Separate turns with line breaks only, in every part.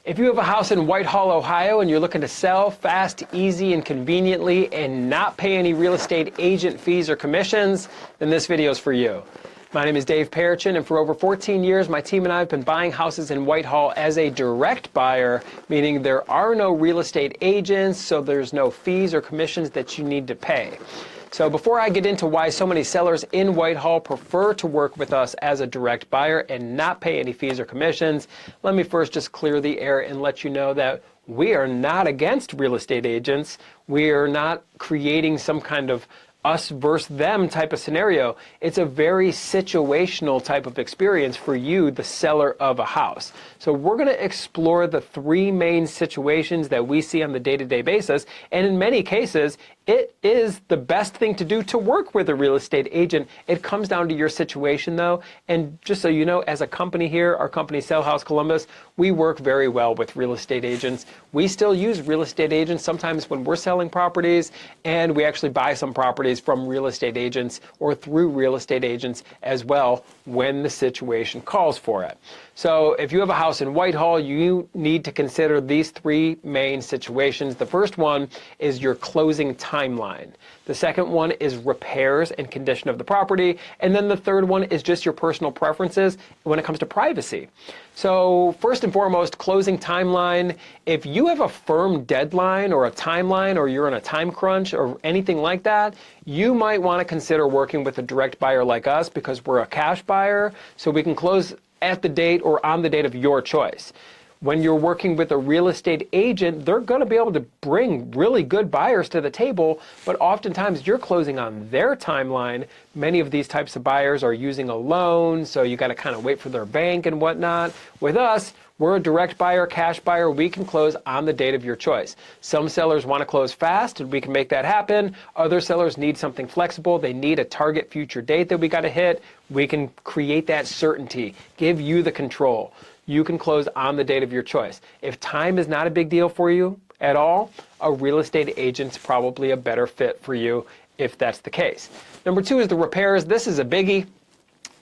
If you have a house in Whitehall, Ohio, and you're looking to sell fast, easy, and conveniently and not pay any real estate agent fees or commissions, then this video is for you. My name is Dave Perichin, and for over 14 years, my team and I have been buying houses in Whitehall as a direct buyer, meaning there are no real estate agents, so there's no fees or commissions that you need to pay. So before I get into why so many sellers in Whitehall prefer to work with us as a direct buyer and not pay any fees or commissions, let me first just clear the air and let you know that we are not against real estate agents. We are not creating some kind of us versus them type of scenario. It's a very situational type of experience for you, the seller of a house. So we're going to explore the three main situations that we see on the day-to-day basis, and in many cases, it is the best thing to do to work with a real estate agent. It comes down to your situation though, and just so you know, as a company here, our company Sell House Columbus, we work very well with real estate agents. We still use real estate agents sometimes when we're selling properties, and we actually buy some properties from real estate agents or through real estate agents as well when the situation calls for it. So if you have a house in Whitehall, you need to consider these three main situations. The first one is your closing timeline. The second one is repairs and condition of the property. And then the third one is just your personal preferences when it comes to privacy. So first and foremost, closing timeline. If you have a firm deadline or a timeline, or you're in a time crunch or anything like that, you might want to consider working with a direct buyer like us because we're a cash buyer, so we can close at the date or on the date of your choice. When you're working with a real estate agent, they're going to be able to bring really good buyers to the table, but oftentimes you're closing on their timeline. Many of these types of buyers are using a loan, so you got to kind of wait for their bank and whatnot. With us, we're a direct buyer, cash buyer. We can close on the date of your choice. Some sellers want to close fast, and we can make that happen. Other sellers need something flexible. They need a target future date that we got to hit. We can create that certainty, give you the control. You can close on the date of your choice. If time is not a big deal for you at all, a real estate agent's probably a better fit for you if that's the case. Number two is the repairs. This is a biggie.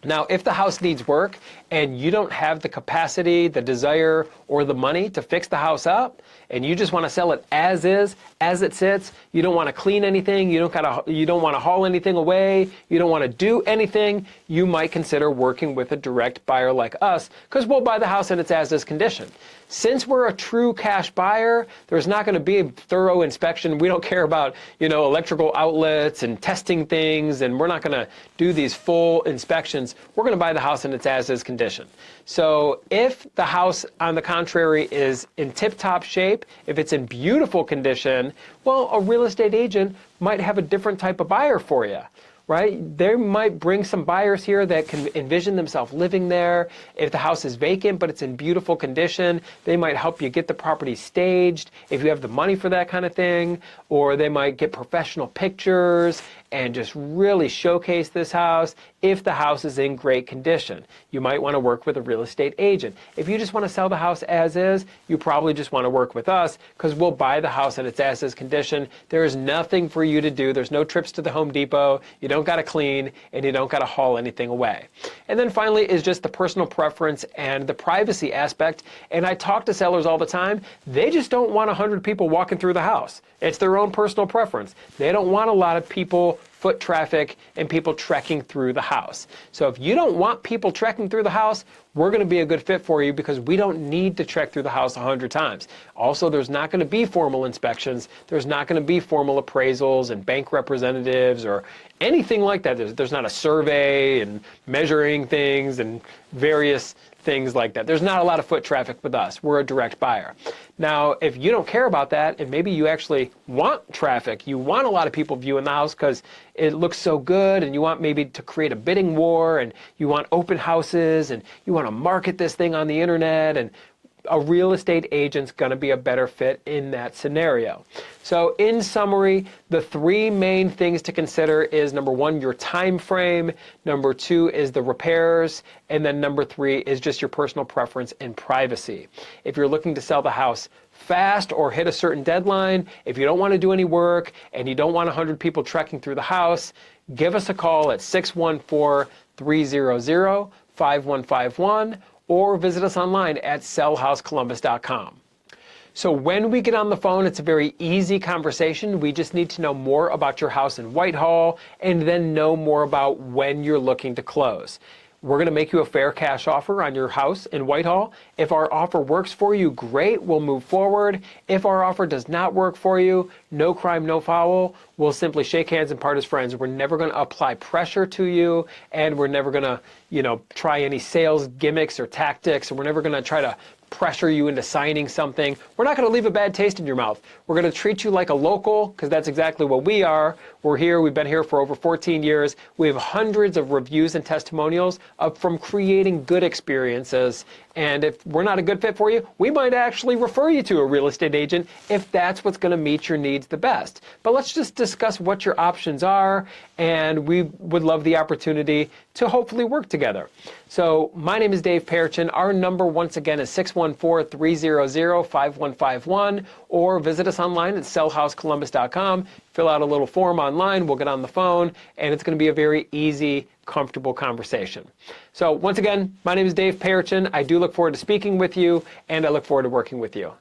Now, if the house needs work and you don't have the capacity, the desire, or the money to fix the house up, and you just want to sell it as is, as it sits, you don't want to clean anything, you don't want to haul anything away, you don't want to do anything, you might consider working with a direct buyer like us, because we'll buy the house in its as-is condition. Since we're a true cash buyer, there's not going to be a thorough inspection. We don't care about, electrical outlets and testing things, and we're not going to do these full inspections. We're going to buy the house in its as-is condition. So if the house, on the contrary, is in tip-top shape, if it's in beautiful condition, well, a real estate agent might have a different type of buyer for you. Right? They might bring some buyers here that can envision themselves living there. If the house is vacant but it's in beautiful condition, they might help you get the property staged if you have the money for that kind of thing, or they might get professional pictures and just really showcase this house if the house is in great condition. You might want to work with a real estate agent. If you just want to sell the house as is, you probably just want to work with us because we'll buy the house in its as is condition. There is nothing for you to do. There's no trips to the Home Depot. You don't got to clean, and you don't got to haul anything away. And then finally is just the personal preference and the privacy aspect. And I talk to sellers all the time. They just don't want 100 people walking through the house. It's their own personal preference. They don't want a lot of people, foot traffic, and people trekking through the house. So if you don't want people trekking through the house, we're going to be a good fit for you because we don't need to trek through the house 100 times. Also, there's not going to be formal inspections. There's not going to be formal appraisals and bank representatives or anything like that. There's not a survey and measuring things and various things like that. There's not a lot of foot traffic with us. We're a direct buyer. Now, if you don't care about that, and maybe you actually want traffic, you want a lot of people viewing the house because it looks so good, and you want maybe to create a bidding war, and you want open houses, and you want to market this thing on the internet, and a real estate agent's going to be a better fit in that scenario. So in summary, the three main things to consider is number one, your time frame, number two is the repairs, and then number three is just your personal preference and privacy. If you're looking to sell the house fast or hit a certain deadline, if you don't want to do any work and you don't want 100 people trekking through the house, give us a call at 614-300-5151 or visit us online at sellhousecolumbus.com. So when we get on the phone, it's a very easy conversation. We just need to know more about your house in Whitehall and then know more about when you're looking to close. We're going to make you a fair cash offer on your house in Whitehall. If our offer works for you, great, we'll move forward. If our offer does not work for you, no crime, no foul. We'll simply shake hands and part as friends. We're never going to apply pressure to you, and we're never going to, try any sales gimmicks or tactics, and we're never going to try to pressure you into signing something. We're not going to leave a bad taste in your mouth. We're going to treat you like a local, because that's exactly what we are. We're here. We've been here for over 14 years. We have hundreds of reviews and testimonials from creating good experiences. And if we're not a good fit for you, we might actually refer you to a real estate agent if that's what's going to meet your needs the best. But let's just discuss what your options are, and we would love the opportunity to hopefully work together. So my name is Dave Perchin. Our number, once again, is 614-300-5151, or visit us online at sellhousecolumbus.com. Fill out a little form online. We'll get on the phone, and it's going to be a very easy, comfortable conversation. So once again, my name is Dave Perchin. I do look forward to speaking with you, and I look forward to working with you.